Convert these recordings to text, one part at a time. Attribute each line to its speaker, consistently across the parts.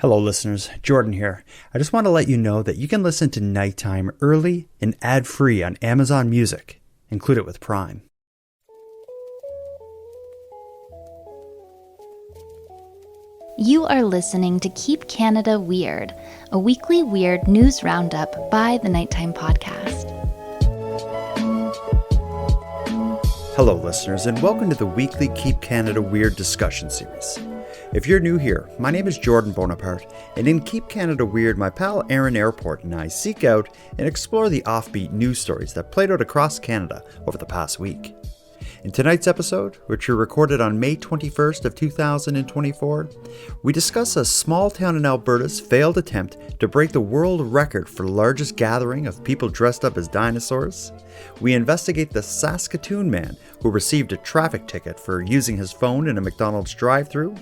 Speaker 1: Hello listeners, Jordan here. I just want to let you know that you can listen to Nighttime early and ad-free on Amazon Music. Include it with Prime.
Speaker 2: You are listening to Keep Canada Weird, a weekly weird news roundup by the Nighttime Podcast.
Speaker 1: Hello listeners, and welcome to the weekly Keep Canada Weird discussion series. If you're new here, my name is Jordan Bonaparte, and in Keep Canada Weird, my pal Aaron Airport and I seek out and explore the offbeat news stories that played out across Canada over the past week. In tonight's episode, which we recorded on May 21st of 2024, we discuss a small town in Alberta's failed attempt to break the world record for largest gathering of people dressed up as dinosaurs. We investigate the Saskatoon man who received a traffic ticket for using his phone in a McDonald's drive-thru.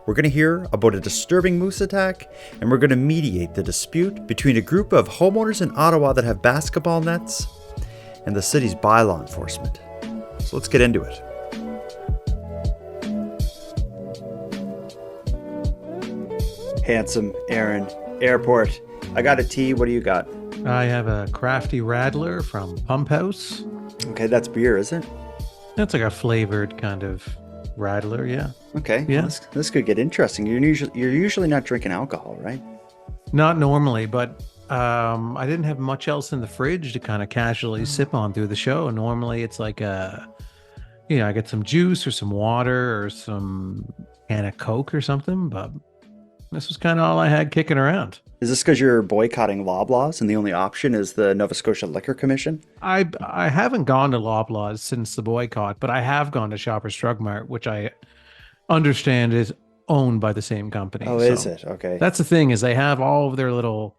Speaker 1: We're going to hear about a disturbing moose attack, and we're going to mediate the dispute between a group of homeowners in Ottawa that have basketball nets and the city's bylaw enforcement. So let's get into it. Handsome Aaron Airport. I got a tea. What do you got?
Speaker 3: I have a crafty Radler from Pump House.
Speaker 1: Okay, that's beer, is it?
Speaker 3: That's like a flavored kind of Radler, yeah.
Speaker 1: Okay,
Speaker 3: yeah.
Speaker 1: Well, this could get interesting. You're usually not drinking alcohol, right?
Speaker 3: Not normally, but I didn't have much else in the fridge to kind of casually sip on through the show. Normally it's like I get some juice or some water or some can of Coke or something, but this was kind of all I had kicking around.
Speaker 1: Is this because you're boycotting Loblaws and the only option is the Nova Scotia Liquor Commission?
Speaker 3: I haven't gone to Loblaws since the boycott, but I have gone to Shoppers Drug Mart, which I understand is owned by the same company.
Speaker 1: Oh, is it? Okay.
Speaker 3: That's the thing, is they have all of their little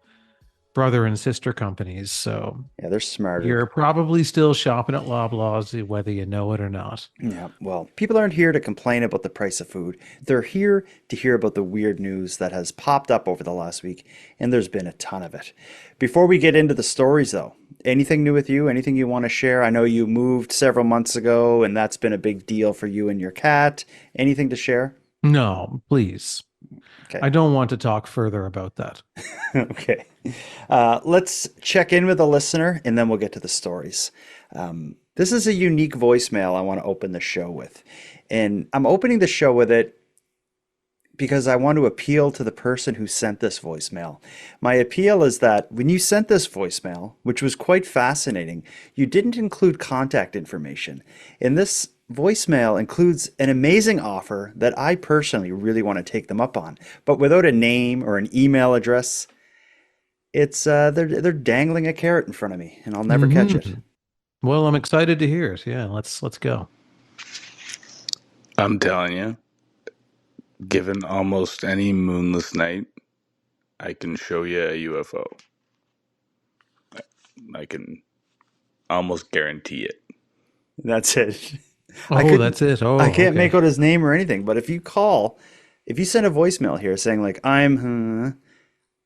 Speaker 3: brother and sister companies. So
Speaker 1: yeah, they're smarter.
Speaker 3: You're probably still shopping at Loblaws, whether you know it or not.
Speaker 1: Yeah, well, people aren't here to complain about the price of food. They're here to hear about the weird news that has popped up over the last week, and there's been a ton of it. Before we get into the stories, though, anything new with you? Anything you want to share? I know you moved several months ago, and that's been a big deal for you and your cat. Anything to share?
Speaker 3: No, please. Okay. I don't want to talk further about that.
Speaker 1: Okay. Let's check in with a listener, and then we'll get to the stories. This is a unique voicemail I want to open the show with. And I'm opening the show with it because I want to appeal to the person who sent this voicemail. My appeal is that when you sent this voicemail, which was quite fascinating, you didn't include contact information. In this voicemail includes an amazing offer that I personally really want to take them up on, but without a name or an email address. It's they're dangling a carrot in front of me, and I'll never catch it.
Speaker 3: Well, I'm excited to hear it. Yeah, let's go.
Speaker 4: I'm telling you, given almost any moonless night, I can show you a UFO. I can almost guarantee it.
Speaker 1: That's it.
Speaker 3: That's it. Oh,
Speaker 1: I can't make out his name or anything, but if you send a voicemail here saying like, I'm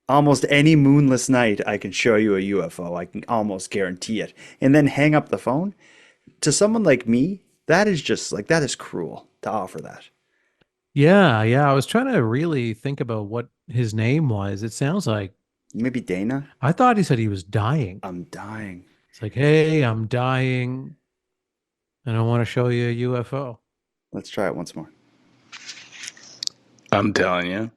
Speaker 1: almost any moonless night, I can show you a UFO. I can almost guarantee it. And then hang up the phone. To someone like me, that is just like, that is cruel to offer that.
Speaker 3: Yeah. I was trying to really think about what his name was. It sounds like
Speaker 1: maybe Dana.
Speaker 3: I thought he said he was dying.
Speaker 1: I'm dying.
Speaker 3: It's like, hey, I'm dying, and I want to show you a UFO.
Speaker 1: Let's try it once more.
Speaker 4: I'm telling you,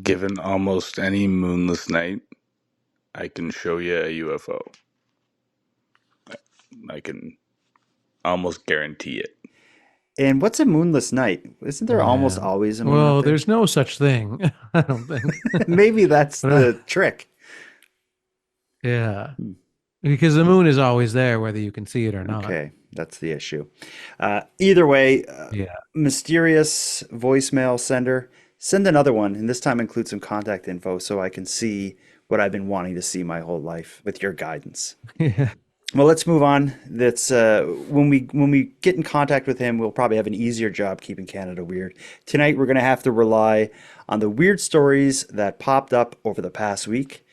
Speaker 4: given almost any moonless night, I can show you a UFO. I can almost guarantee it.
Speaker 1: And what's a moonless night? Isn't there almost always a moonless night?
Speaker 3: Well, there's no such thing. I don't think.
Speaker 1: Maybe that's the trick.
Speaker 3: Yeah. Because the moon is always there, whether you can see it or not.
Speaker 1: Okay, that's the issue. Either way, mysterious voicemail sender, send another one, and this time include some contact info so I can see what I've been wanting to see my whole life with your guidance.
Speaker 3: Yeah.
Speaker 1: Well, let's move on. That's when we get in contact with him, we'll probably have an easier job keeping Canada weird. Tonight, we're going to have to rely on the weird stories that popped up over the past week.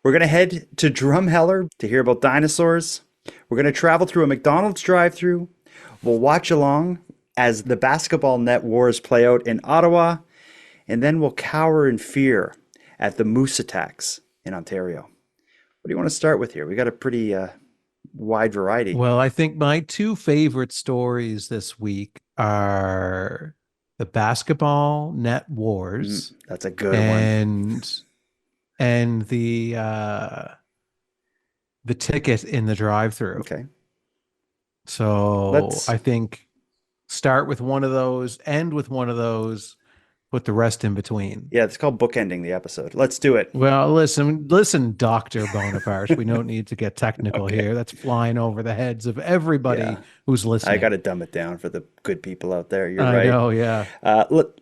Speaker 1: We're going to head to Drumheller to hear about dinosaurs. We're going to travel through a McDonald's drive-thru. We'll watch along as the basketball net wars play out in Ottawa. and then will cower in fear at the moose attacks in Ontario. What do you want to start with here? We got a pretty wide variety.
Speaker 3: Well, I think my two favorite stories this week are the basketball net wars
Speaker 1: That's a good one.
Speaker 3: and the ticket in the drive-thru.
Speaker 1: Okay.
Speaker 3: So I think start with one of those, end with one of those, put the rest in between.
Speaker 1: Yeah, it's called bookending the episode. Let's do it.
Speaker 3: Well, listen, Dr. Bonaparte. We don't need to get technical here. That's flying over the heads of everybody who's listening.
Speaker 1: I got to dumb it down for the good people out there. You're
Speaker 3: right.
Speaker 1: I
Speaker 3: know, yeah.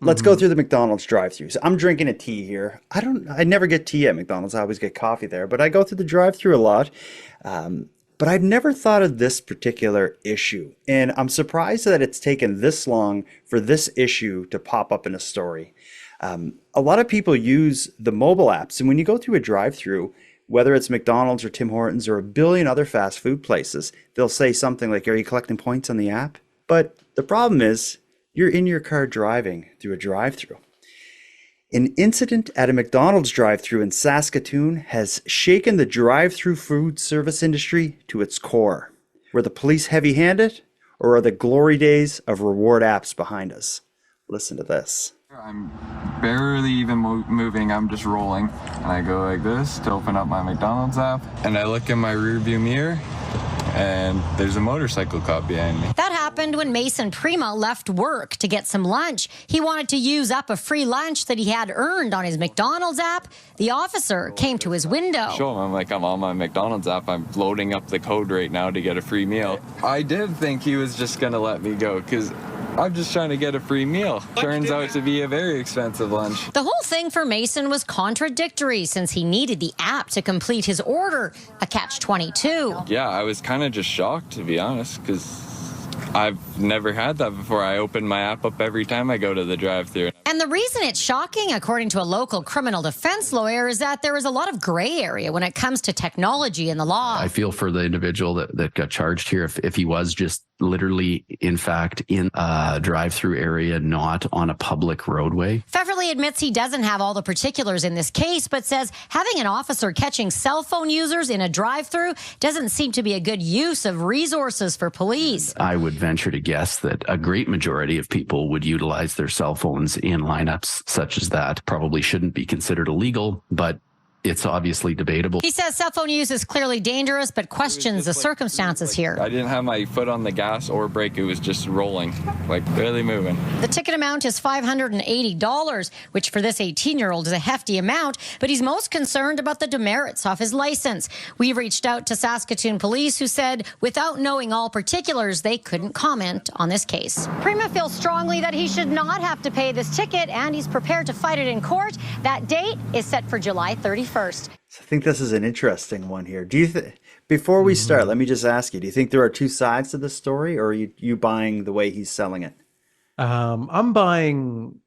Speaker 1: Let's go through the McDonald's drive-thru. So I'm drinking a tea here. I never get tea at McDonald's. I always get coffee there, but I go through the drive-thru a lot. But I'd never thought of this particular issue. And I'm surprised that it's taken this long for this issue to pop up in a story. A lot of people use the mobile apps. And when you go through a drive-thru, whether it's McDonald's or Tim Hortons or a billion other fast food places, they'll say something like, "Are you collecting points on the app?" But the problem is you're in your car driving through a drive-thru. An incident at a McDonald's drive-thru in Saskatoon has shaken the drive-thru food service industry to its core. Were the police heavy-handed, or are the glory days of reward apps behind us? Listen to this.
Speaker 5: I'm barely even moving, I'm just rolling. And I go like this to open up my McDonald's app. And I look in my rearview mirror, and there's a motorcycle cop behind me.
Speaker 6: That happened when Mason Prima left work to get some lunch. He wanted to use up a free lunch that he had earned on his McDonald's app. The officer came to his window.
Speaker 5: Show him, I'm like, I'm on my McDonald's app. I'm loading up the code right now to get a free meal. I did think he was just gonna let me go, because I'm just trying to get a free meal. Turns out to be a very expensive lunch.
Speaker 6: The whole thing for Mason was contradictory since he needed the app to complete his order, a catch-22.
Speaker 5: Yeah, I was kind of just shocked, to be honest, because I've never had that before. I open my app up every time I go to the drive-thru.
Speaker 6: And the reason it's shocking, according to a local criminal defense lawyer, is that there is a lot of gray area when it comes to technology and the law.
Speaker 7: I feel for the individual that got charged here. If he was just literally, in fact, in a drive-through area, not on a public roadway.
Speaker 6: Feverly admits he doesn't have all the particulars in this case, but says having an officer catching cell phone users in a drive-through doesn't seem to be a good use of resources for police.
Speaker 7: I would venture to guess that a great majority of people would utilize their cell phones in lineups such as that. Probably shouldn't be considered illegal, but it's obviously debatable.
Speaker 6: He says cell phone use is clearly dangerous, but questions the circumstances here.
Speaker 5: I didn't have my foot on the gas or brake. It was just rolling, like barely moving.
Speaker 6: The ticket amount is $580, which for this 18-year-old is a hefty amount, but he's most concerned about the demerits of his license. We reached out to Saskatoon police, who said without knowing all particulars, they couldn't comment on this case. Prima feels strongly that he should not have to pay this ticket, and he's prepared to fight it in court. That date is set for July 31st.
Speaker 1: So I think this is an interesting one here. Do you before we start, let me just ask you, do you think there are two sides to this story, or are you buying the way he's selling it?
Speaker 3: I'm buying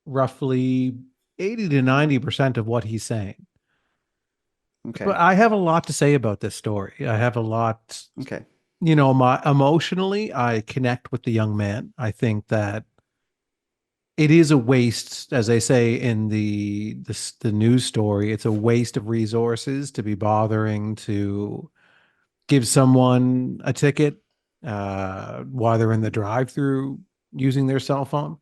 Speaker 3: roughly 80 to 90% of what he's saying.
Speaker 1: Okay.
Speaker 3: But I have a lot to say about this story. I have a lot.
Speaker 1: Okay.
Speaker 3: Emotionally, I connect with the young man. I think that it is a waste, as they say in the news story, it's a waste of resources to be bothering to give someone a ticket while they're in the drive-thru using their cell phone.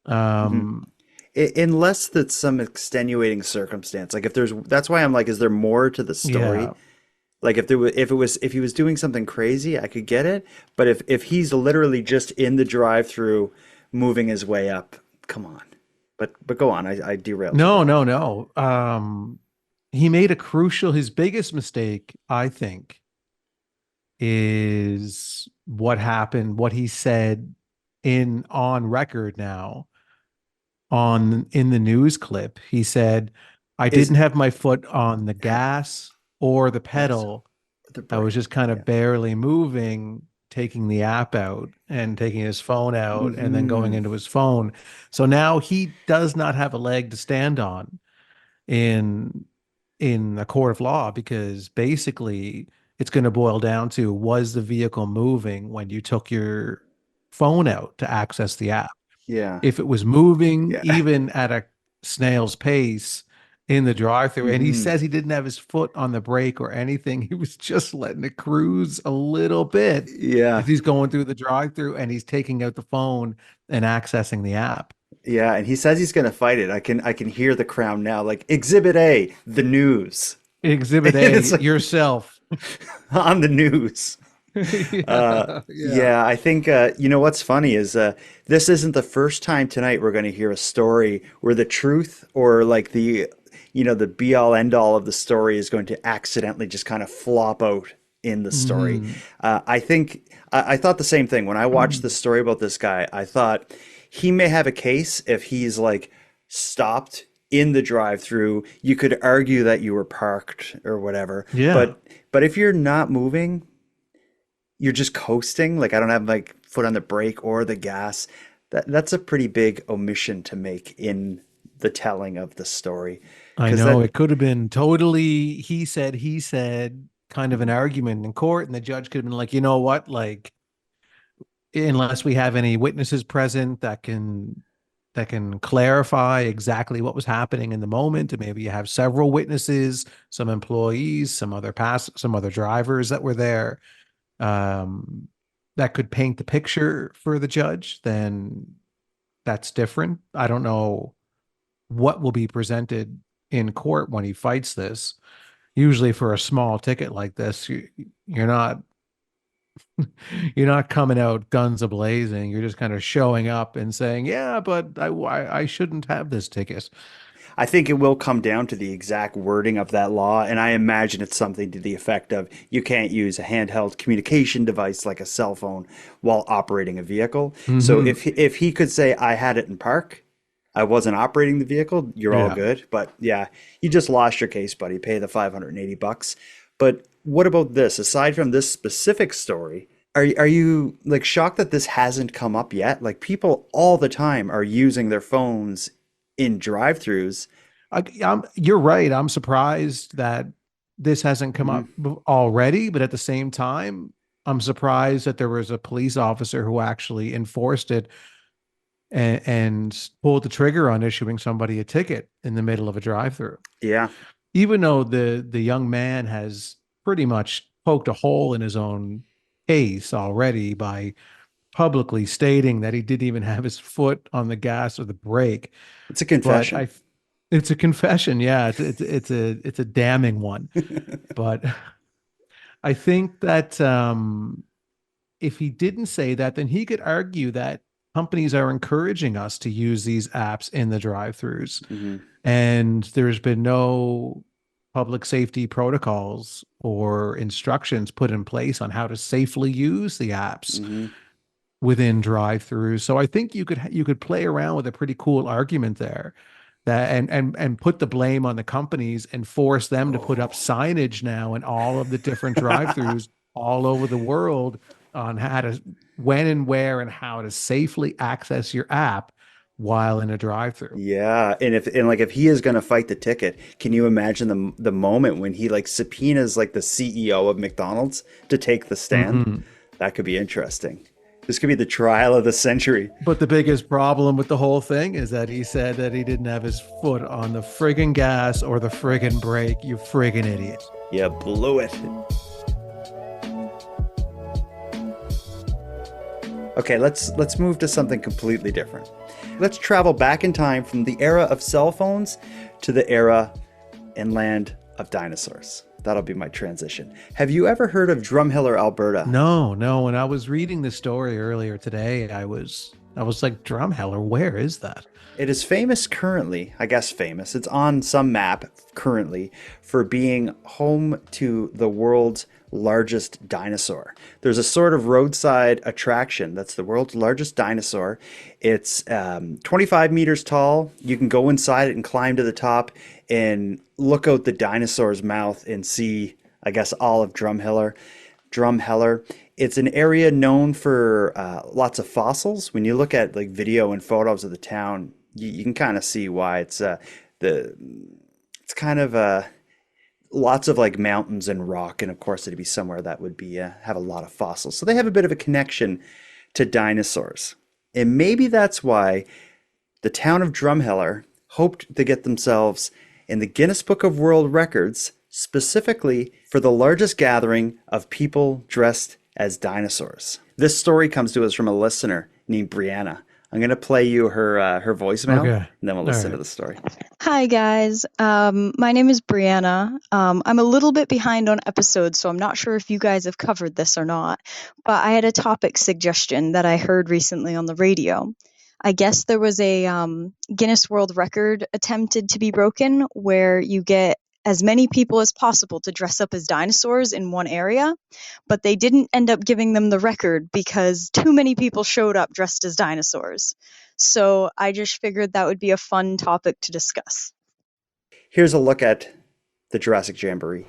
Speaker 1: Unless that's some extenuating circumstance. Like that's why I'm like, is there more to the story?
Speaker 3: Yeah.
Speaker 1: Like if he was doing something crazy, I could get it. But if he's literally just in the drive-thru moving his way up, come on. But go on. I derailed.
Speaker 3: No. He made his biggest mistake, I think, is what happened, what he said on record now in the news clip. He said, I didn't have my foot on the gas or the pedal. I was just kind of barely moving, taking the app out and taking his phone out and then going into his phone. So now he does not have a leg to stand on in a court of law, because basically it's going to boil down to, was the vehicle moving when you took your phone out to access the app?
Speaker 1: Yeah.
Speaker 3: If it was moving even at a snail's pace in the drive-thru, and he
Speaker 1: Mhm.
Speaker 3: says he didn't have his foot on the brake or anything. He was just letting it cruise a little bit
Speaker 1: Yeah.
Speaker 3: as he's going through the drive-thru, and he's taking out the phone and accessing the app.
Speaker 1: Yeah, and he says he's going to fight it. I can hear the crowd now, like Exhibit A, the news.
Speaker 3: Exhibit
Speaker 1: It's
Speaker 3: A,
Speaker 1: like
Speaker 3: yourself.
Speaker 1: on the news.
Speaker 3: Yeah, yeah.
Speaker 1: Yeah, I think you know what's funny is this isn't the first time tonight we're going to hear a story where the truth or like the be all end all of the story is going to accidentally just kind of flop out in the story.
Speaker 3: Mhm.
Speaker 1: I think I thought the same thing when I watched the story about this guy. I thought he may have a case if he's like stopped in the drive-through. You could argue that you were parked or whatever,
Speaker 3: Yeah.
Speaker 1: but if you're not moving, you're just coasting, like I don't have my foot on the brake or the gas, that's a pretty big omission to make in the telling of the story.
Speaker 3: I
Speaker 1: Because
Speaker 3: know
Speaker 1: that
Speaker 3: it could have been totally he said kind of an argument in court, and the judge could have been like, you know what, like unless we have any witnesses present that can clarify exactly what was happening in the moment, and maybe you have several witnesses, some employees, some other drivers that were there, um, that could paint the picture for the judge, then that's different. I don't know what will be presented in court when he fights this. Usually for a small ticket like this, you're not you're not coming out guns a-blazing. You're just kind of showing up and saying, "Yeah, but I shouldn't have this ticket."
Speaker 1: I think it will come down to the exact wording of that law, and I imagine it's something to the effect of you can't use a handheld communication device like a cell phone while operating a vehicle. So
Speaker 3: Hmm.
Speaker 1: if he could say I had it in park, I wasn't operating the vehicle, you're all
Speaker 3: Yeah.
Speaker 1: good. But yeah, you just lost your case, buddy. Pay the $580. But what about this? Aside from this specific story, are you like shocked that this hasn't come up yet? Like people all the time are using their phones in drive-throughs.
Speaker 3: You're right. I'm surprised that this hasn't come
Speaker 1: Mhm.
Speaker 3: up already, but at the same time, I'm surprised that there was a police officer who actually enforced it and pulled the trigger on issuing somebody a ticket in the middle of a drive-through.
Speaker 1: Yeah.
Speaker 3: Even though the young man has pretty much poked a hole in his own case already by publicly stating that he didn't even have his foot on the gas or the brake.
Speaker 1: It's a
Speaker 3: But
Speaker 1: confession.
Speaker 3: it's a confession. Yeah, it's a damning one. But I think that if he didn't say that, then he could argue that companies are encouraging us to use these apps in the drive-throughs,
Speaker 1: Hmm.
Speaker 3: and there's been no public safety protocols or instructions put in place on how to safely use the apps
Speaker 1: Hmm.
Speaker 3: within drive-throughs. So I think you could play around with a pretty cool argument there, that and put the blame on the companies and force them to put up
Speaker 1: Oh.
Speaker 3: signage now in all of the different drive-throughs all over the world on how to, when and where and how to safely access your app while in a drive-through.
Speaker 1: Yeah, and like if he is going to fight the ticket, can you imagine the moment when he like subpoenas like the CEO of McDonald's to take the stand?
Speaker 3: Mhm.
Speaker 1: That could be interesting. This could be the trial of the century.
Speaker 3: But the biggest problem with the whole thing is that he said that he didn't have his foot on the friggin' gas or the friggin' brake. You friggin' idiot.
Speaker 1: You blew it. Okay, let's move to something completely different. Let's travel back in time from the era of cell phones to the era and land of dinosaurs. That'll be my transition. Have you ever heard of Drumheller, Alberta?
Speaker 3: No, no. When I was reading the story earlier today, I was like, Drumheller, where is that?
Speaker 1: It is famous currently, I guess famous. It's on some map currently for being home to the world's largest dinosaur. There's a sort of roadside attraction that's the world's largest dinosaur. It's 25 meters tall. You can go inside it and climb to the top and look out the dinosaur's mouth and see, I guess, all of Drumheller. Drumheller. It's an area known for lots of fossils. When you look at like video and photos of the town, you can kind of see why the it's kind of lots of like mountains and rock, and of course it'd be somewhere that would be have a lot of fossils. So they have a bit of a connection to dinosaurs, and maybe that's why the town of Drumheller hoped to get themselves in the Guinness Book of World Records, specifically for the largest gathering of people dressed as dinosaurs. This story comes to us from a listener named Brianna. I'm going to play you her voicemail,
Speaker 3: Okay.
Speaker 1: and then we'll listen
Speaker 3: All
Speaker 1: to
Speaker 3: right.
Speaker 1: the story.
Speaker 8: Hi, guys. My name is Brianna. I'm a little bit behind on episodes, so I'm not sure if you guys have covered this or not, but I had a topic suggestion that I heard recently on the radio. I guess there was a Guinness World Record attempted to be broken where you get as many people as possible to dress up as dinosaurs in one area, but they didn't end up giving them the record because too many people showed up dressed as dinosaurs. So I just figured that would be a fun topic to discuss.
Speaker 1: Here's a look at the Jurassic Jamboree.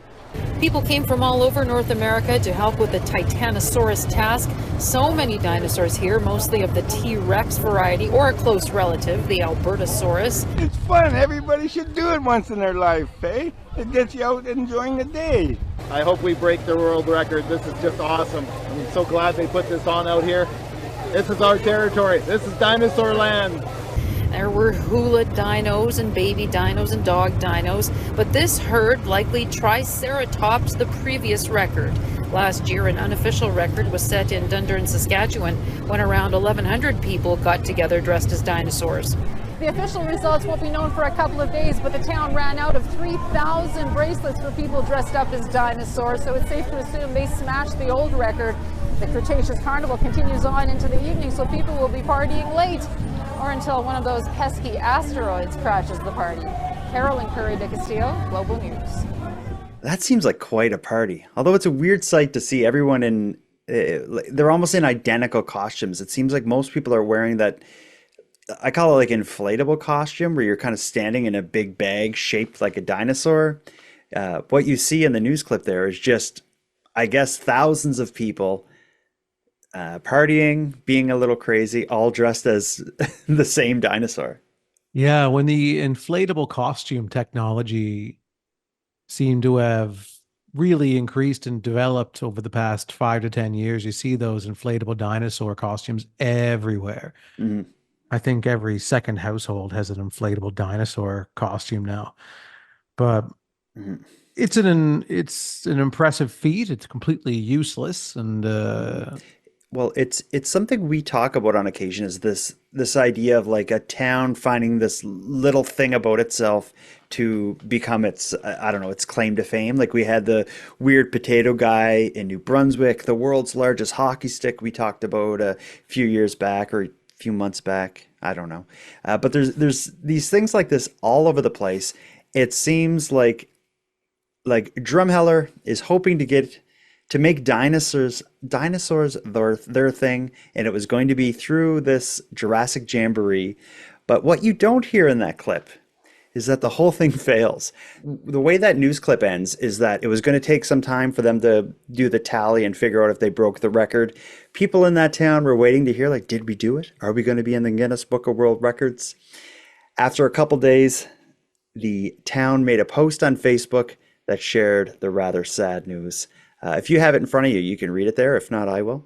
Speaker 9: People came from all over North America to help with the Titanosaurus task. So many dinosaurs here, mostly of the T-Rex variety or a close relative, the Albertosaurus.
Speaker 10: It's fun. Everybody should do it once in their life, eh? It gets you out enjoying the day.
Speaker 11: I hope we break the world record. This is just awesome. I'm so glad they put this on out here. This is our territory. This is dinosaur land.
Speaker 9: There were hula dinos and baby dinos and dog dinos, but this herd likely triceratops the previous record. Last year, an unofficial record was set in Dundurn, Saskatchewan, when around 1,100 people got together dressed as dinosaurs.
Speaker 12: The official results won't be known for a couple of days, but the town ran out of 3,000 bracelets for people dressed up as dinosaurs, so it's safe to assume they smashed the old record. The Cretaceous Carnival continues on into the evening, so people will be partying late, or until one of those pesky asteroids crashes the party. Carolyn Curry de Castillo, Global News.
Speaker 1: That seems like quite a party. Although it's a weird sight to see everyone in, they're almost in identical costumes. It seems like most people are wearing that, I call it like inflatable costume, where you're kind of standing in a big bag shaped like a dinosaur. What you see in the news clip there is just, I guess, thousands of people partying, being a little crazy, all dressed as the same dinosaur.
Speaker 3: Yeah, when the inflatable costume technology seemed to have really increased and developed over the past 5 to 10 years, you see those inflatable dinosaur costumes everywhere.
Speaker 1: Mm-hmm.
Speaker 3: I think every second household has an inflatable dinosaur costume now. But
Speaker 1: Mm-hmm.
Speaker 3: it's an impressive feat. It's completely useless, and
Speaker 1: well, it's something we talk about on occasion, is this idea of like a town finding this little thing about itself to become its, I don't know, its claim to fame. Like we had the weird potato guy in New Brunswick, the world's largest hockey stick we talked about a few years back or a few months back. I don't know. But there's these things like this all over the place. It seems like Drumheller is hoping to make dinosaurs their thing, and it was going to be through this Jurassic Jamboree. But what you don't hear in that clip is that the whole thing fails. The way that news clip ends is that it was going to take some time for them to do the tally and figure out if they broke the record. People in that town were waiting to hear, like, did we do it? Are we going to be in the Guinness Book of World Records? After a couple days, the town made a post on Facebook that shared the rather sad news. If you have it in front of you, you can read it there. If not, I will.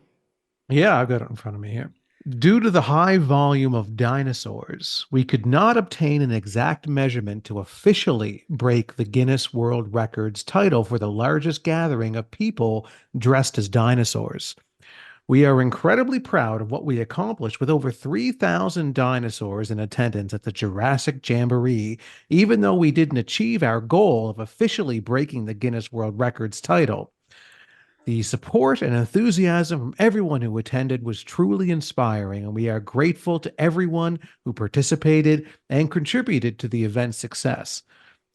Speaker 3: yeah, I've got it in front of me here. Due to the high volume of dinosaurs, we could not obtain an exact measurement to officially break the Guinness World Records title for the largest gathering of people dressed as dinosaurs. We are incredibly proud of what we accomplished with over 3,000 dinosaurs in attendance at the Jurassic Jamboree, even though we didn't achieve our goal of officially breaking the Guinness World Records title. The support and enthusiasm from everyone who attended was truly inspiring, and we are grateful to everyone who participated and contributed to the event's success.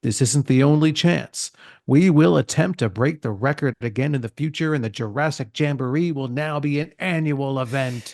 Speaker 3: This isn't the only chance. We will attempt to break the record again in the future, and the Jurassic Jamboree will now be an annual event.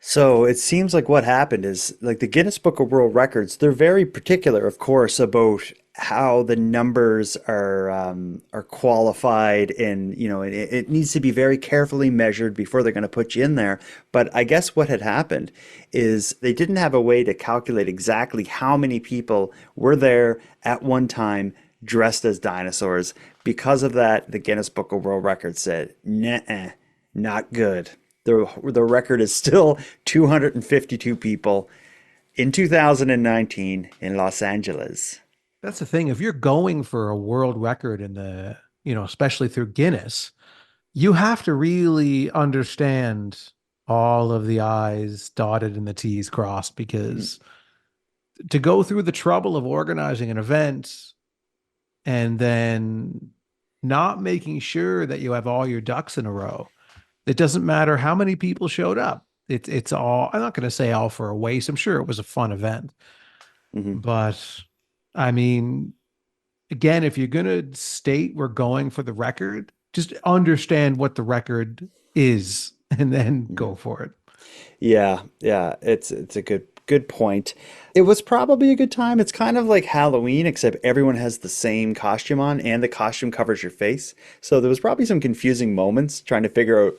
Speaker 1: So it seems like what happened is, like, the Guinness Book of World Records, they're very particular, of course, about how the numbers are qualified, and it needs to be very carefully measured before they're going to put you in there. But I guess what had happened is they didn't have a way to calculate exactly how many people were there at one time dressed as dinosaurs. Because of that, the Guinness Book of World Records said, "Nuh-uh, not good." The record is still 252 people in 2019 in Los Angeles.
Speaker 3: That's the thing. If you're going for a world record in the, especially through Guinness, you have to really understand all of the I's dotted and the T's crossed, because to go through the trouble of organizing an event and then not making sure that you have all your ducks in a row, it doesn't matter how many people showed up. It's all, I'm not going to say all for a waste. I'm sure it was a fun event, but I mean, again, if you're going to state we're going for the record, just understand what the record is and then go for it.
Speaker 1: Yeah, it's a good point. It was probably a good time. It's kind of like Halloween, except everyone has the same costume on and the costume covers your face. So there was probably some confusing moments trying to figure out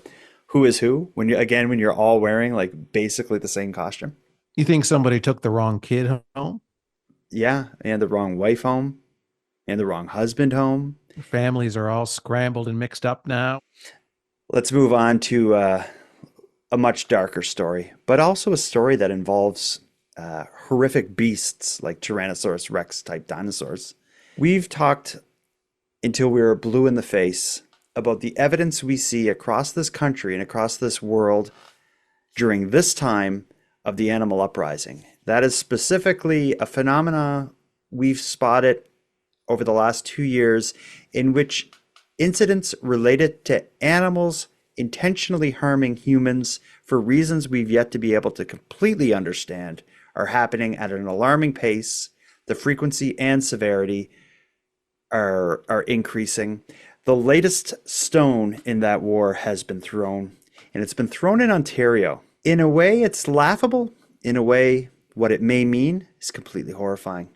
Speaker 1: who is who when you're all wearing like basically the same costume.
Speaker 3: You think somebody took the wrong kid home?
Speaker 1: Yeah, and the wrong wife home and the wrong husband home.
Speaker 3: Families are all scrambled and mixed up now.
Speaker 1: Let's move on to a much darker story, but also a story that involves horrific beasts like Tyrannosaurus Rex type dinosaurs. We've talked until we were blue in the face about the evidence we see across this country and across this world during this time of the animal uprising. That is specifically a phenomena we've spotted over the last 2 years in which incidents related to animals intentionally harming humans for reasons we've yet to be able to completely understand are happening at an alarming pace. The frequency and severity are increasing. The latest stone in that war has been thrown, and it's been thrown in Ontario. In a way, it's laughable. In a way, what it may mean is completely horrifying.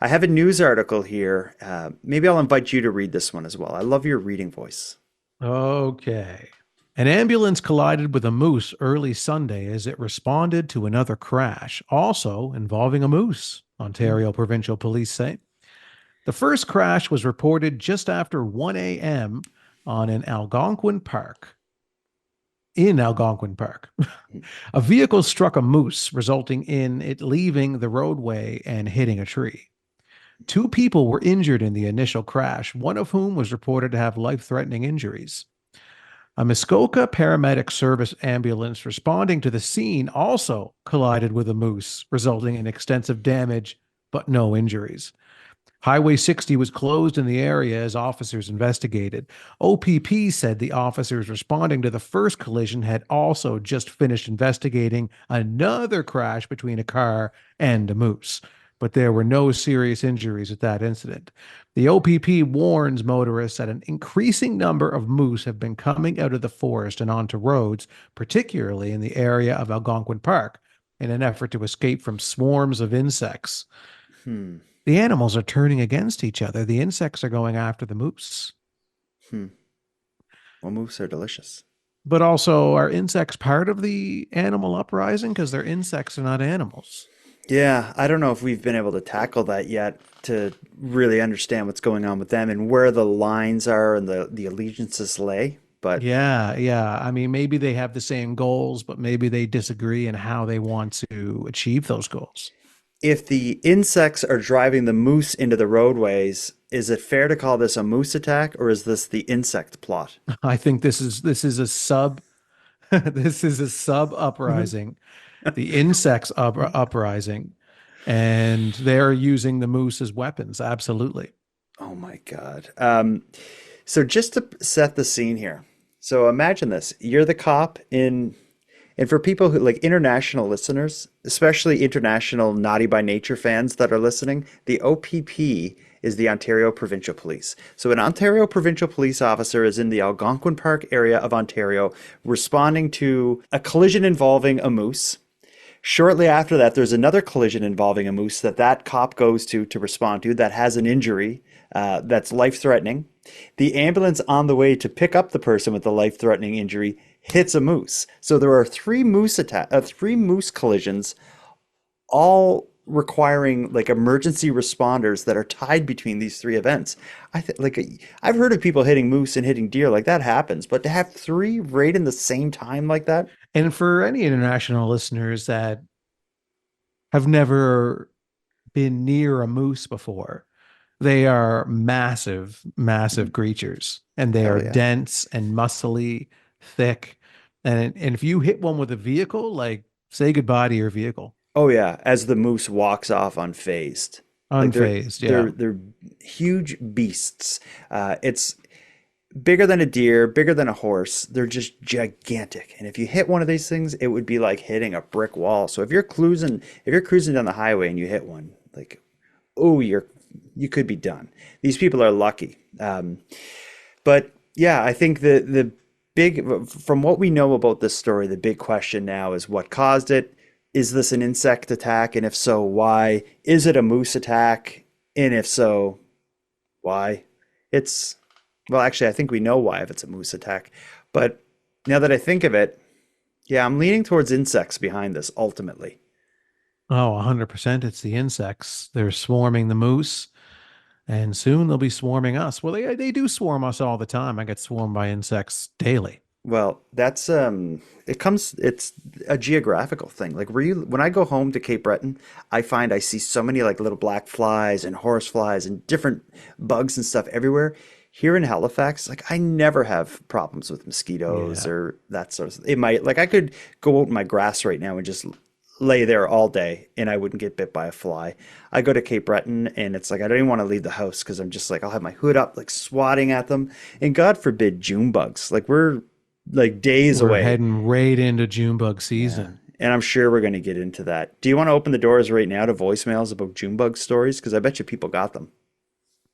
Speaker 1: I have a news article here. Maybe I'll invite you to read this one as well. I love your reading voice.
Speaker 3: Okay. An ambulance collided with a moose early Sunday as it responded to another crash, also involving a moose, Ontario Provincial Police say. The first crash was reported just after 1 a.m. on in Algonquin Park. A vehicle struck a moose, resulting in it leaving the roadway and hitting a tree. 2 people were injured in the initial crash, one of whom was reported to have life-threatening injuries. A Muskoka paramedic service ambulance responding to the scene also collided with a moose, resulting in extensive damage, but no injuries. Highway 60 was closed in the area as officers investigated. OPP said the officers responding to the first collision had also just finished investigating another crash between a car and a moose, but there were no serious injuries at that incident. The OPP warns motorists that an increasing number of moose have been coming out of the forest and onto roads, particularly in the area of Algonquin Park, in an effort to escape from swarms of insects. The animals are turning against each other. The insects are going after the moose.
Speaker 1: Well, moose are delicious.
Speaker 3: But also, are insects part of the animal uprising? Because they're insects and not animals.
Speaker 1: Yeah, I don't know if we've been able to tackle that yet to really understand what's going on with them and where the lines are and the allegiances lay. But
Speaker 3: yeah. I mean, maybe they have the same goals, but maybe they disagree in how they want to achieve those goals.
Speaker 1: If the insects are driving the moose into the roadways, is it fair to call this a moose attack, or is this the insect plot?
Speaker 3: I think this is a sub uprising, the insects uprising, and they're using the moose as weapons. Absolutely.
Speaker 1: Oh my God. So just to set the scene here. So imagine this. You're the cop and for people who like international listeners, especially international Naughty by Nature fans that are listening, the OPP is the Ontario Provincial Police. So an Ontario Provincial Police officer is in the Algonquin Park area of Ontario responding to a collision involving a moose. Shortly after that, there's another collision involving a moose that cop goes to respond to that has an injury that's life-threatening. The ambulance on the way to pick up the person with the life-threatening injury hits a moose. So there are 3 moose collisions, all requiring like emergency responders that are tied between these 3 events. I've heard of people hitting moose and hitting deer, like that happens, but to have 3 right in the same time like that.
Speaker 3: And for any international listeners that have never been near a moose before. They are massive, massive creatures, and they
Speaker 1: Hell
Speaker 3: are
Speaker 1: yeah.
Speaker 3: dense and muscly, thick. And if you hit one with a vehicle, like say goodbye to your vehicle.
Speaker 1: Oh yeah, as the moose walks off unfazed. Like
Speaker 3: Unfazed, yeah.
Speaker 1: they're huge beasts. It's bigger than a deer, bigger than a horse. They're just gigantic. And if you hit one of these things, it would be like hitting a brick wall. So if you're cruising down the highway and you hit one, like, oh, you could be done. These people are lucky. But yeah, I think the big, from what we know about this story, the big question now is what caused it. Is this an insect attack? And if so, why? Is it a moose attack? And if so, why? Well, actually, I think we know why if it's a moose attack. But now that I think of it, yeah, I'm leaning towards insects behind this ultimately.
Speaker 3: Oh, 100%. It's the insects. They're swarming the moose, and soon they'll be swarming us. Well, they do swarm us all the time. I get swarmed by insects daily.
Speaker 1: Well, that's it's a geographical thing. Like when I go home to Cape Breton, I find I see so many like little black flies and horse flies and different bugs and stuff everywhere. Here in Halifax, like I never have problems with mosquitoes
Speaker 3: Yeah.
Speaker 1: or that sort of. It might like I could go out in my grass right now and just lay there all day and I wouldn't get bit by a fly. I go to Cape Breton and it's like I don't even want to leave the house because I'm just like I'll have my hood up like swatting at them. And God forbid June bugs. Like we're like days
Speaker 3: We're
Speaker 1: away.
Speaker 3: heading right into June bug season.
Speaker 1: And I'm sure we're going to get into that. Do you want to open the doors right now to voicemails about June bug stories? Because I bet you people got them.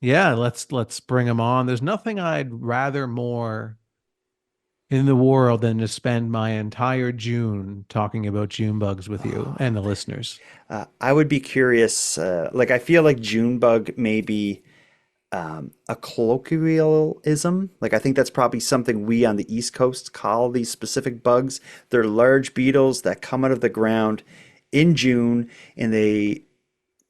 Speaker 3: Yeah, let's bring them on. There's nothing I'd rather more in the world than to spend my entire June talking about June bugs with you and the listeners.
Speaker 1: I would be curious. Like I feel like June bug may be a colloquialism. Like I think that's probably something we on the East Coast call these specific bugs. They're large beetles that come out of the ground in June, and they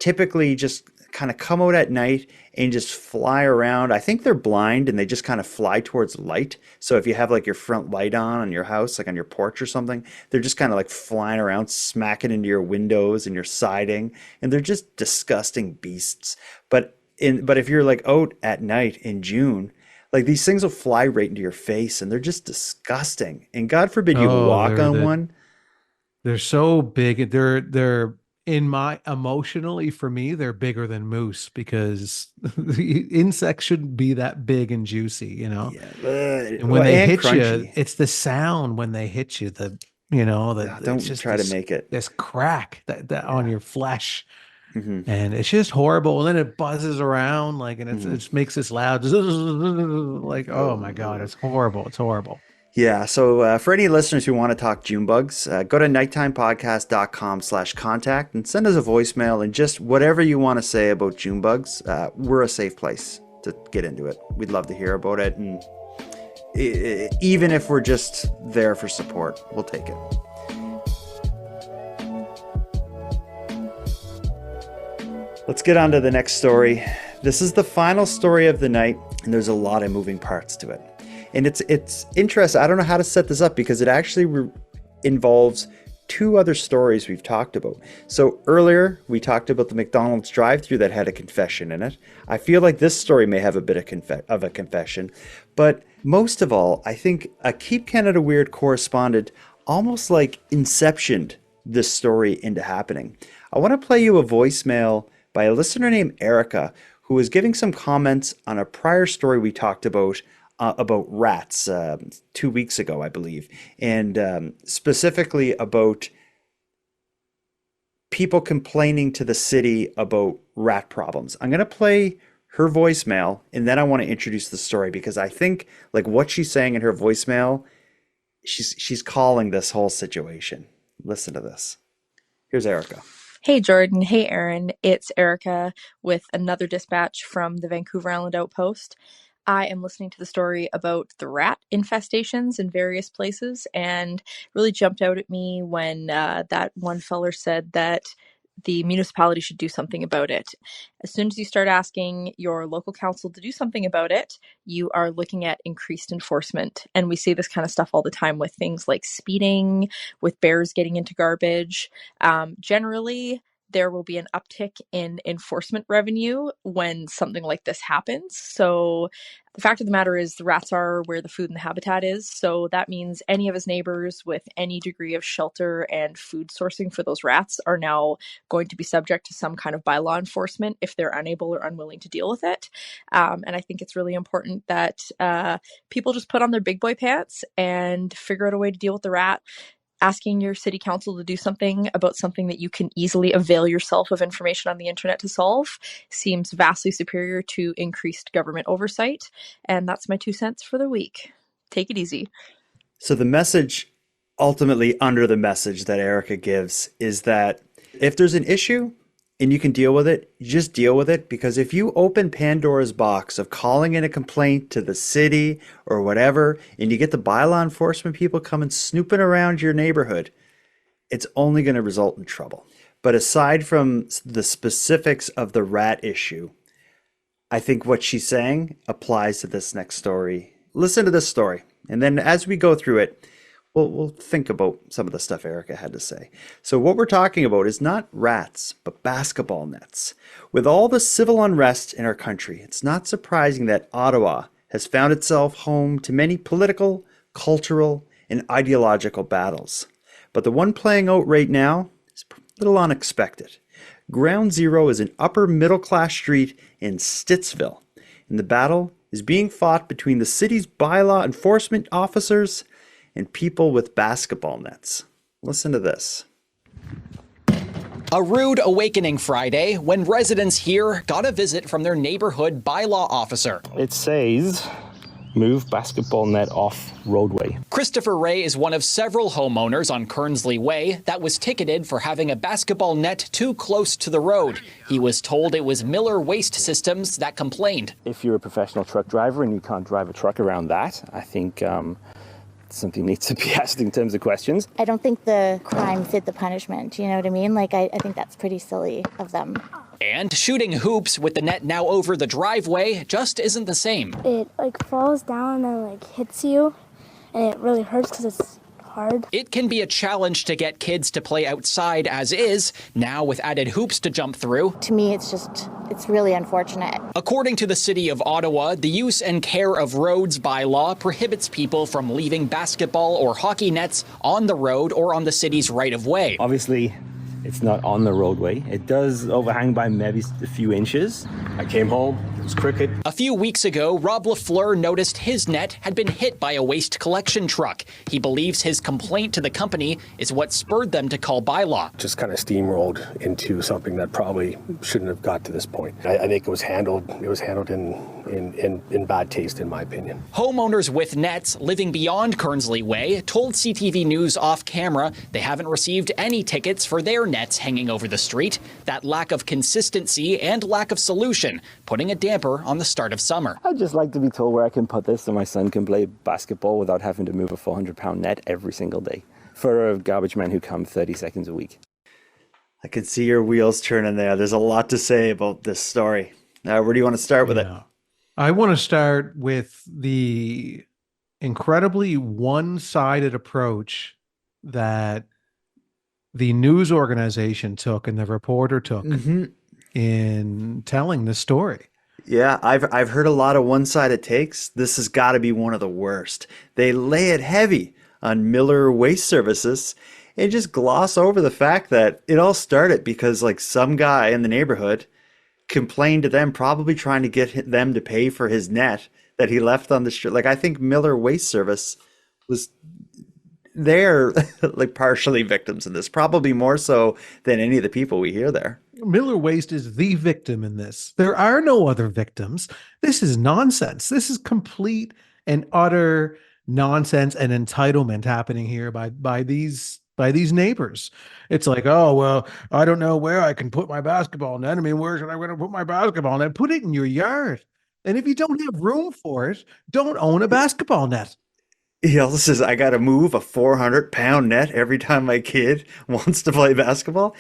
Speaker 1: typically just kind of come out at night and just fly around. I think they're blind and they just kind of fly towards light. So if you have like your front light on your house, like on your porch or something, they're just kind of like flying around, smacking into your windows and your siding, and they're just disgusting beasts. But if you're like out at night in June, like these things will fly right into your face and they're just disgusting. And God forbid you walk on one.
Speaker 3: They're so big. They're in my emotionally for me, they're bigger than moose because the insects shouldn't be that big and juicy, you know.
Speaker 1: Yeah,
Speaker 3: And when they hit
Speaker 1: crunchy.
Speaker 3: you, it's the sound when they hit you.
Speaker 1: Don't try to make it
Speaker 3: this crack that on your flesh.
Speaker 1: Mm-hmm.
Speaker 3: And it's just horrible. And then it buzzes around like, and it makes this loud, like, oh my God, it's horrible. It's horrible.
Speaker 1: Yeah. So for any listeners who want to talk June bugs, go to nighttimepodcast.com/contact and send us a voicemail and just whatever you want to say about June bugs. We're a safe place to get into it. We'd love to hear about it. And even if we're just there for support, we'll take it. Let's get on to the next story. This is the final story of the night, and there's a lot of moving parts to it. And it's interesting. I don't know how to set this up because it actually involves two other stories we've talked about. So earlier, we talked about the McDonald's drive-thru that had a confession in it. I feel like this story may have a bit of a confession. But most of all, I think a Keep Canada Weird correspondent almost like inceptioned this story into happening. I want to play you a voicemail by a listener named Erica, who was giving some comments on a prior story we talked about rats 2 weeks ago, I believe, and specifically about people complaining to the city about rat problems. I'm going to play her voicemail, and then I want to introduce the story because I think like what she's saying in her voicemail, she's calling this whole situation. Listen to this. Here's Erica.
Speaker 13: Hey, Jordan. Hey, Aaron. It's Erica with another dispatch from the Vancouver Island Outpost. I am listening to the story about the rat infestations in various places and really jumped out at me when that one feller said that the municipality should do something about it. As soon as you start asking your local council to do something about it, you are looking at increased enforcement. And we see this kind of stuff all the time with things like speeding, with bears getting into garbage. Generally, there will be an uptick in enforcement revenue when something like this happens. So the fact of the matter is the rats are where the food and the habitat is. So that means any of his neighbors with any degree of shelter and food sourcing for those rats are now going to be subject to some kind of bylaw enforcement if they're unable or unwilling to deal with it. And I think it's really important that people just put on their big boy pants and figure out a way to deal with the rat. Asking your city council to do something about something that you can easily avail yourself of information on the internet to solve seems vastly superior to increased government oversight. And that's my 2 cents for the week. Take it easy.
Speaker 1: So the message, ultimately under the message that Erica gives, is that if there's an issue and you can deal with it, you just deal with it. Because if you open Pandora's box of calling in a complaint to the city or whatever, and you get the bylaw enforcement people coming snooping around your neighborhood, it's only going to result in trouble. But aside from the specifics of the rat issue, I think what she's saying applies to this next story. Listen to this story, and then as we go through it, we'll think about some of the stuff Erica had to say. So what we're talking about is not rats, but basketball nets. With all the civil unrest in our country, it's not surprising that Ottawa has found itself home to many political, cultural, and ideological battles. But the one playing out right now is a little unexpected. Ground Zero is an upper middle-class street in Stittsville, and the battle is being fought between the city's bylaw enforcement officers and people with basketball nets. Listen to this.
Speaker 14: A rude awakening Friday when residents here got a visit from their neighborhood bylaw officer.
Speaker 15: It says, move basketball net off roadway.
Speaker 14: Christopher Ray is one of several homeowners on Kernsley Way that was ticketed for having a basketball net too close to the road. He was told it was Miller Waste Systems that complained.
Speaker 15: If you're a professional truck driver and you can't drive a truck around that, I think something needs to be asked in terms of questions.
Speaker 16: I don't think the crime fit the punishment, you know what I mean? Like, I think that's pretty silly of them.
Speaker 14: And shooting hoops with the net now over the driveway just isn't the same.
Speaker 17: It falls down and hits you, and it really hurts because it's hard.
Speaker 14: It can be a challenge to get kids to play outside as is, now with added hoops to jump through.
Speaker 16: To me, it's really unfortunate.
Speaker 14: According to the City of Ottawa, the use and care of roads bylaw prohibits people from leaving basketball or hockey nets on the road or on the city's right-of-way.
Speaker 15: Obviously, it's not on the roadway. It does overhang by maybe a few inches. I came home, it was crooked.
Speaker 14: A few weeks ago, Rob Lafleur noticed his net had been hit by a waste collection truck. He believes his complaint to the company is what spurred them to call bylaw.
Speaker 18: Just kind of steamrolled into something that probably shouldn't have got to this point. I think it was handled in bad taste, in my opinion.
Speaker 14: Homeowners with nets living beyond Kernsley Way told CTV News off camera they haven't received any tickets for their nets hanging over the street. That lack of consistency and lack of solution, putting a damper on the start of summer.
Speaker 15: I'd just like to be told where I can put this so my son can play basketball without having to move a 400-pound net every single day for a garbage man who comes 30 seconds a week.
Speaker 1: I can see your wheels turning there. There's a lot to say about this story. Now, where do you want to start with it?
Speaker 3: I want to start with the incredibly one-sided approach that the news organization took and the reporter took in telling the story.
Speaker 1: Yeah, I've heard a lot of one-sided takes. This has got to be one of the worst. They lay it heavy on Miller Waste Services and just gloss over the fact that it all started because some guy in the neighborhood complained to them, probably trying to get them to pay for his net that he left on the street. I think Miller Waste Service was they're partially victims in this, probably more so than any of the people we hear there.
Speaker 3: Miller Waste is the victim in this. There are no other victims. This is nonsense. This is complete and utter nonsense and entitlement happening here by these neighbors. It's oh, well, I don't know where I can put my basketball net. I mean, where should I going to put my basketball net? Put it in your yard. And if you don't have room for it, don't own a basketball net.
Speaker 1: He also says, I got to move a 400-pound net every time my kid wants to play basketball.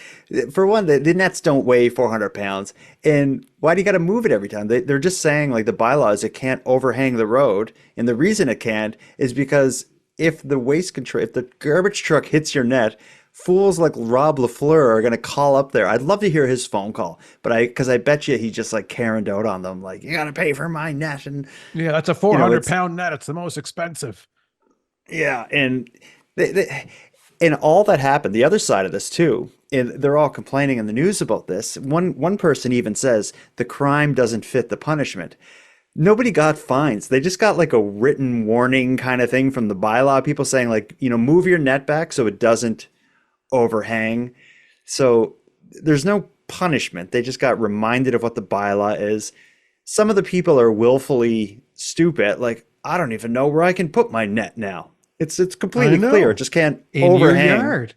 Speaker 1: For one, the nets don't weigh 400 pounds. And why do you got to move it every time? They're just saying, the bylaws, it can't overhang the road. And the reason it can't is because if the garbage truck hits your net, fools like Rob LaFleur are going to call up there. I'd love to hear his phone call, but because I bet you he just like Karened out on them, like, you got to pay for my net. And
Speaker 3: yeah, that's a 400-pound net. It's the most expensive.
Speaker 1: yeah, and and all that happened, the other side of this too, and they're all complaining in the news about this. One person even says the crime doesn't fit the punishment. Nobody got fines. They just got like a written warning kind of thing from the bylaw people saying like, move your net back so it doesn't overhang. So there's no punishment. They just got reminded of what the bylaw is. Some of the people are willfully stupid. Like, I don't even know where I can put my net now. It's completely clear. It just can't overhang.
Speaker 3: Your yard.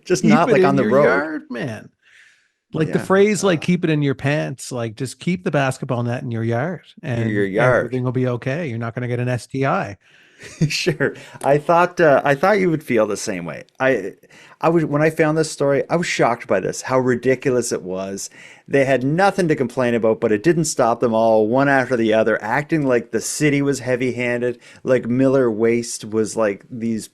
Speaker 1: Just not like on the road.
Speaker 3: Yard, man. Like the phrase, like keep it in your pants. Like just keep the basketball net in your yard, and everything will be okay. You're not going to get an STI.
Speaker 1: Sure. I thought you would feel the same way. I was, when I found this story, I was shocked by this, how ridiculous it was. They had nothing to complain about, but it didn't stop them all, one after the other, acting like the city was heavy-handed, like Miller Waste was like these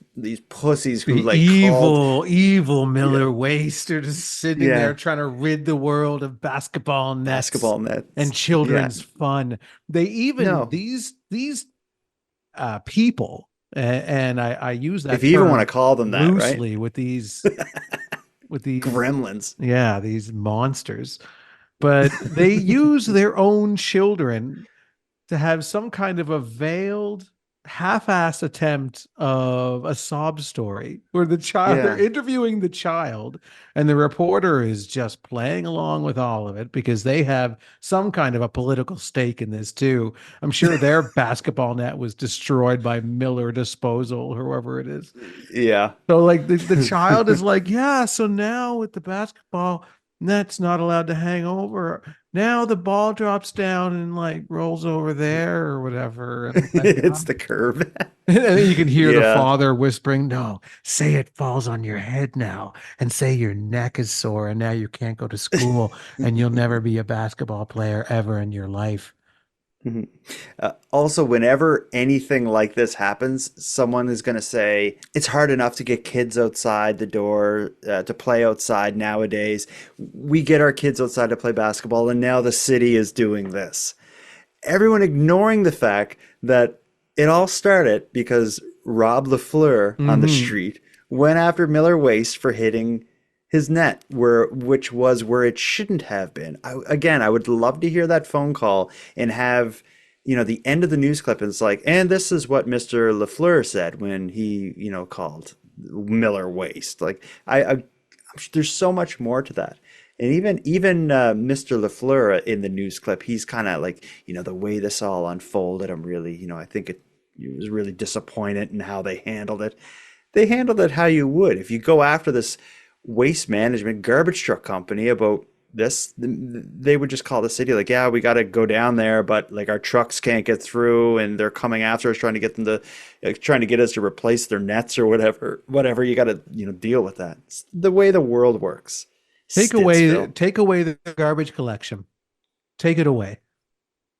Speaker 1: pussies who like
Speaker 3: evil Miller Waste are just sitting there trying to rid the world of basketball nets and children's fun. They even these people, and I use that
Speaker 1: if you even want to call them that
Speaker 3: loosely,
Speaker 1: right?
Speaker 3: with these
Speaker 1: gremlins,
Speaker 3: these monsters, but they use their own children to have some kind of a veiled half-assed attempt of a sob story where the child, they're interviewing the child and the reporter is just playing along with all of it because they have some kind of a political stake in this too. I'm sure their basketball net was destroyed by Miller Disposal, whoever it is.
Speaker 1: Yeah.
Speaker 3: So like the child is like, yeah, so now with the basketball net's not allowed to hang over. Now the ball drops down and like rolls over there or whatever. And
Speaker 1: it's the curve.
Speaker 3: And then you can hear the father whispering, no, say it falls on your head now, and say your neck is sore and now you can't go to school and you'll never be a basketball player ever in your life.
Speaker 1: Also, whenever anything like this happens, someone is going to say it's hard enough to get kids outside the door to play outside nowadays. We get our kids outside to play basketball, and now the city is doing this. Everyone ignoring the fact that it all started because Rob LaFleur on the street went after Miller Waste for hitting his net, which was where it shouldn't have been. I would love to hear that phone call and have, the end of the news clip. And it's like, and this is what Mr. LaFleur said when he, called Miller Waste. Like, I'm sure there's so much more to that. And even Mr. LaFleur in the news clip, he's kind of like, the way this all unfolded, I'm really, I think it was really disappointed in how they handled it. They handled it how you would. If you go after this waste management garbage truck company about this, they would just call the city like, yeah, we got to go down there, but like our trucks can't get through and they're coming after us trying to get us to replace their nets or whatever you got to deal with that. It's the way the world works.
Speaker 3: Take away the garbage collection, take it away,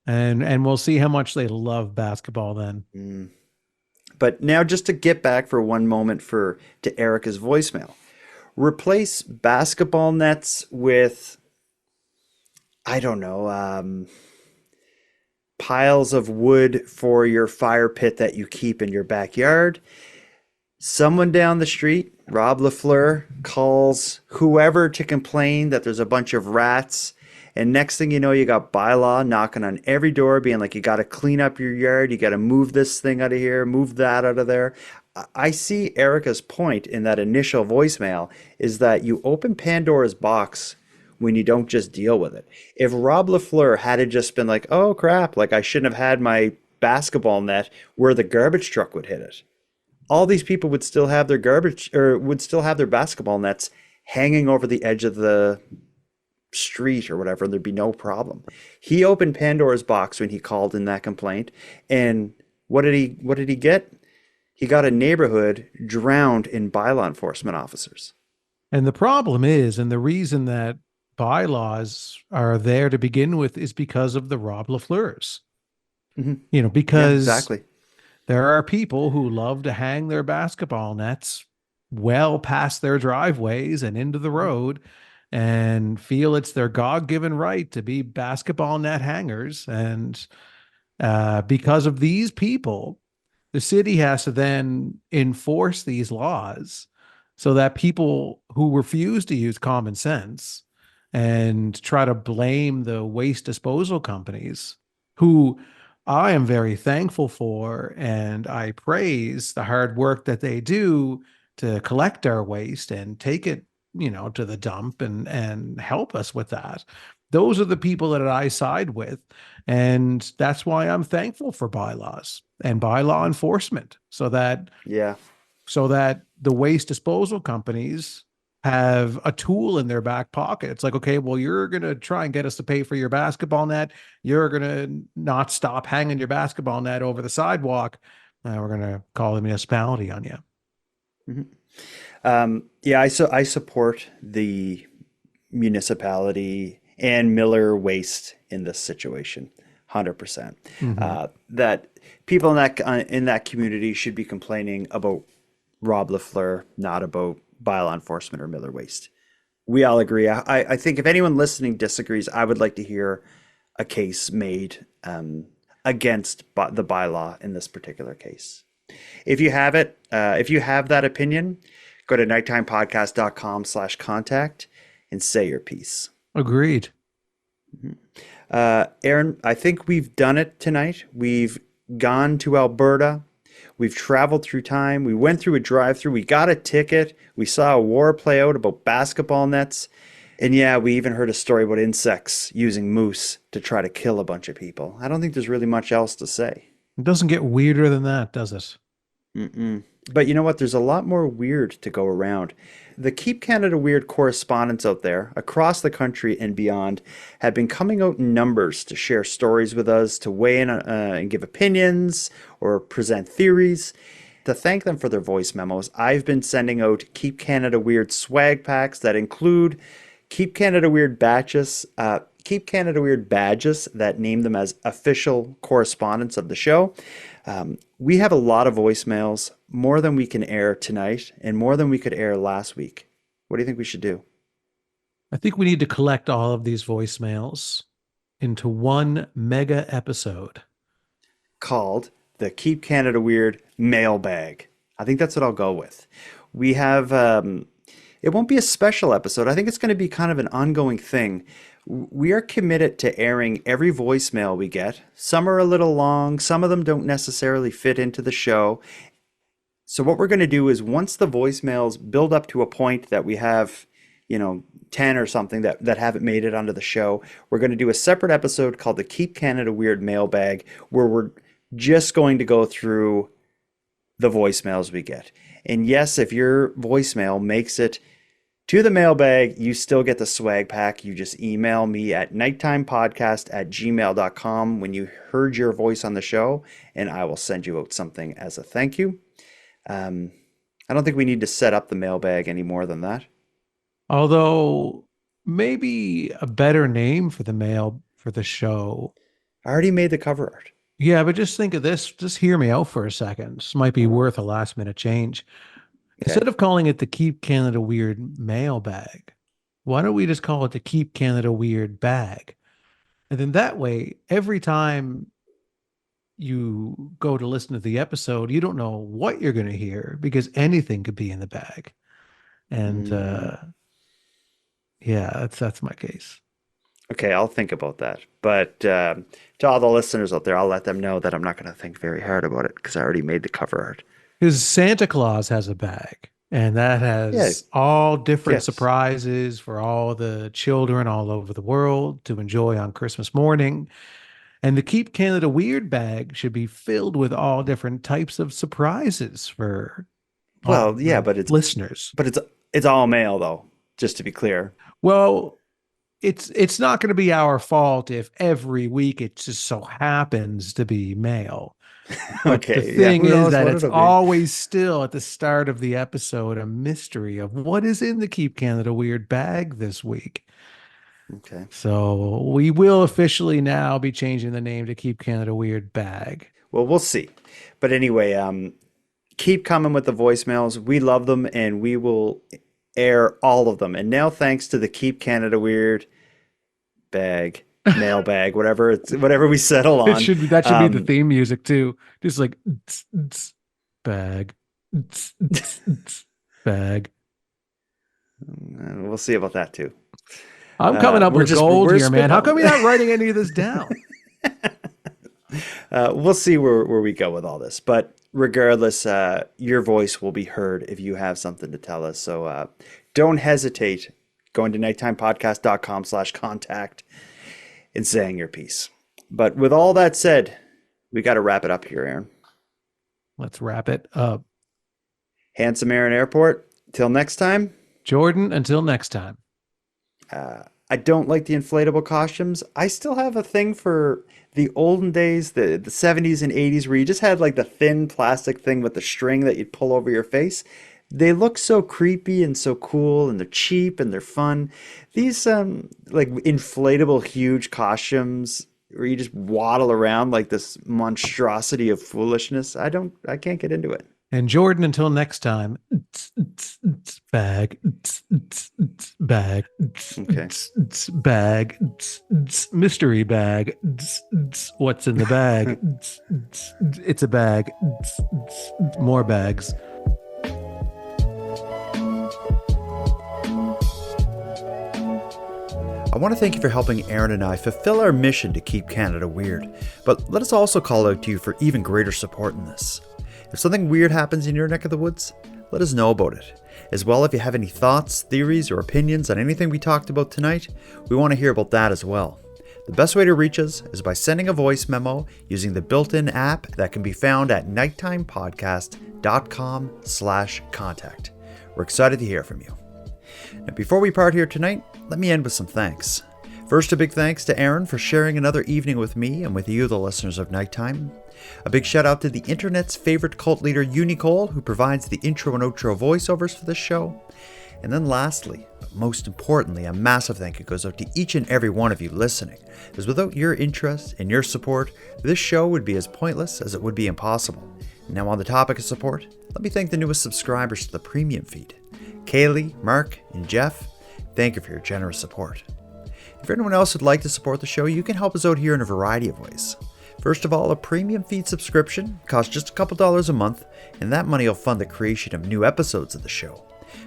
Speaker 3: and we'll see how much they love basketball then.
Speaker 1: But now just to get back for one moment to Erica's voicemail. Replace basketball nets with, I don't know, piles of wood for your fire pit that you keep in your backyard. Someone down the street, Rob LaFleur, calls whoever to complain that there's a bunch of rats. And next thing you know, you got bylaw knocking on every door being like, you got to clean up your yard. You got to move this thing out of here, move that out of there. I see Erica's point in that initial voicemail is that you open Pandora's box when you don't just deal with it. If Rob LaFleur had just been like, oh crap, like I shouldn't have had my basketball net where the garbage truck would hit it, all these people would still have their their basketball nets hanging over the edge of the street or whatever, and there'd be no problem. He opened Pandora's box when he called in that complaint, and what did he get? He got a neighborhood drowned in bylaw enforcement officers.
Speaker 3: And the problem is, and the reason that bylaws are there to begin with is because of the Rob LaFleurs. Because
Speaker 1: exactly.
Speaker 3: There are people who love to hang their basketball nets well past their driveways and into the road and feel it's their God-given right to be basketball net hangers. And because of these people, the city has to then enforce these laws so that people who refuse to use common sense and try to blame the waste disposal companies, who I am very thankful for, and I praise the hard work that they do to collect our waste and take it, to the dump and help us with that. Those are the people that I side with. And that's why I'm thankful for bylaws and bylaw enforcement, so that the waste disposal companies have a tool in their back pocket. It's like, okay, well, you're going to try and get us to pay for your basketball net. You're going to not stop hanging your basketball net over the sidewalk. We're going to call the municipality on you.
Speaker 1: I support the municipality and Miller Waste in this situation, 100%. That people in that community should be complaining about Rob LaFleur, not about bylaw enforcement or Miller Waste. We all agree. I think if anyone listening disagrees, I would like to hear a case made against the bylaw in this particular case. If you have it, if you have that opinion, go to nighttimepodcast.com/contact and say your piece.
Speaker 3: Agreed.
Speaker 1: Aaron, I think we've done it tonight. We've gone to Alberta. We've traveled through time. We went through a drive-thru. We got a ticket. We saw a war play out about basketball nets. And yeah, we even heard a story about insects using moose to try to kill a bunch of people. I don't think there's really much else to say.
Speaker 3: It doesn't get weirder than that, does it?
Speaker 1: But you know what? There's a lot more weird to go around. The Keep Canada Weird correspondents out there across the country and beyond have been coming out in numbers to share stories with us, to weigh in and give opinions or present theories. To thank them for their voice memos, I've been sending out Keep Canada Weird swag packs that include Keep Canada Weird badges, that name them as official correspondents of the show. We have a lot of voicemails, more than we can air tonight and more than we could air last week. What do you think we should do?
Speaker 3: I think we need to collect all of these voicemails into one mega episode
Speaker 1: called the Keep Canada Weird Mailbag. I think that's what I'll go with. We have, it won't be a special episode. I think it's going to be kind of an ongoing thing. We are committed to airing every voicemail we get. Some are a little long. Some of them don't necessarily fit into the show. So what we're going to do is once the voicemails build up to a point that we have, 10 or something that haven't made it onto the show, we're going to do a separate episode called the Keep Canada Weird Mailbag, where we're just going to go through the voicemails we get. And yes, if your voicemail makes it to the mailbag, you still get the swag pack. You just email me at nighttimepodcast@gmail.com when you heard your voice on the show, and I will send you out something as a thank you. I don't think we need to set up the mailbag any more than that.
Speaker 3: Although maybe a better name for the show.
Speaker 1: I already made the cover art.
Speaker 3: Yeah, but just think of this. Just hear me out for a second. This might be worth a last minute change. Okay. Instead of calling it the Keep Canada Weird Mailbag, why don't we just call it the Keep Canada Weird Bag? And then that way, every time you go to listen to the episode, you don't know what you're going to hear because anything could be in the bag. And yeah, that's my case.
Speaker 1: Okay, I'll think about that. But to all the listeners out there, I'll let them know that I'm not going to think very hard about it because I already made the cover art.
Speaker 3: Because Santa Claus has a bag, and that has all different surprises for all the children all over the world to enjoy on Christmas morning. And the Keep Canada Weird bag should be filled with all different types of surprises for
Speaker 1: but it's
Speaker 3: listeners.
Speaker 1: But it's all mail, though, just to be clear.
Speaker 3: Well, it's not going to be our fault if every week it just so happens to be mail. But the thing is that it's always still at the start of the episode a mystery of what is in the Keep Canada Weird bag this week.
Speaker 1: Okay.
Speaker 3: So we will officially now be changing the name to Keep Canada Weird Bag.
Speaker 1: Well, we'll see. But anyway, keep coming with the voicemails. We love them, and we will air all of them. And now, thanks to the Keep Canada Weird mailbag, whatever we settle on.
Speaker 3: That should be the theme music too. Just like bag, bag.
Speaker 1: We'll see about that too.
Speaker 3: I'm coming up with gold here, man. How come you're not writing any of this down?
Speaker 1: We'll see where we go with all this. But regardless, your voice will be heard if you have something to tell us. So don't hesitate going to nighttimepodcast.com/contact and saying your piece. But with all that said, we got to wrap it up here, Aaron.
Speaker 3: Let's wrap it up.
Speaker 1: Handsome Aaron Airport. Till next time.
Speaker 3: Jordan, until next time.
Speaker 1: I don't like the inflatable costumes. I still have a thing for the olden days, the 70s and 80s, where you just had like the thin plastic thing with the string that you'd pull over your face. They look so creepy and so cool, and they're cheap and they're fun. These like inflatable huge costumes where you just waddle around like this monstrosity of foolishness, I can't get into it.
Speaker 3: And Jordan, until next time, bag, bag,
Speaker 1: okay,
Speaker 3: bag, mystery bag. What's in the bag? It's a bag. More bags.
Speaker 1: I want to thank you for helping Aaron and I fulfill our mission to keep Canada weird, but let us also call out to you for even greater support in this. If something weird happens in your neck of the woods, let us know about it. As well, if you have any thoughts, theories, or opinions on anything we talked about tonight, we want to hear about that as well. The best way to reach us is by sending a voice memo using the built-in app that can be found at nighttimepodcast.com/contact. We're excited to hear from you. Now, before we part here tonight, let me end with some thanks. First, a big thanks to Aaron for sharing another evening with me and with you, the listeners of Nighttime. A big shout out to the internet's favorite cult leader, Unicole, who provides the intro and outro voiceovers for this show. And then lastly, but most importantly, a massive thank you goes out to each and every one of you listening, as without your interest and your support, this show would be as pointless as it would be impossible. Now, on the topic of support, let me thank the newest subscribers to the premium feed. Kaylee, Mark, and Jeff, thank you for your generous support. If anyone else would like to support the show, you can help us out here in a variety of ways. First of all, a premium feed subscription costs just a couple dollars a month, and that money will fund the creation of new episodes of the show.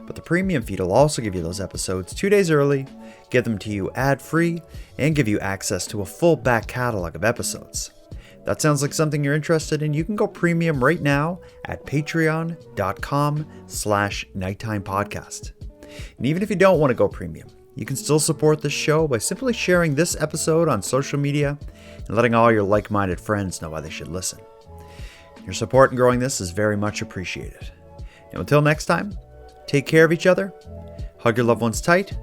Speaker 1: But the premium feed will also give you those episodes 2 days early, get them to you ad-free, and give you access to a full back catalog of episodes. If that sounds like something you're interested in, you can go premium right now at patreon.com/nighttimepodcast. And even if you don't want to go premium, you can still support this show by simply sharing this episode on social media and letting all your like-minded friends know why they should listen. Your support in growing this is very much appreciated. And until next time, take care of each other, hug your loved ones tight,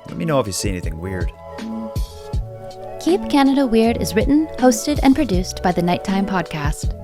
Speaker 1: let me know if you see anything weird.
Speaker 2: Keep Canada Weird is written, hosted, and produced by the Nighttime Podcast.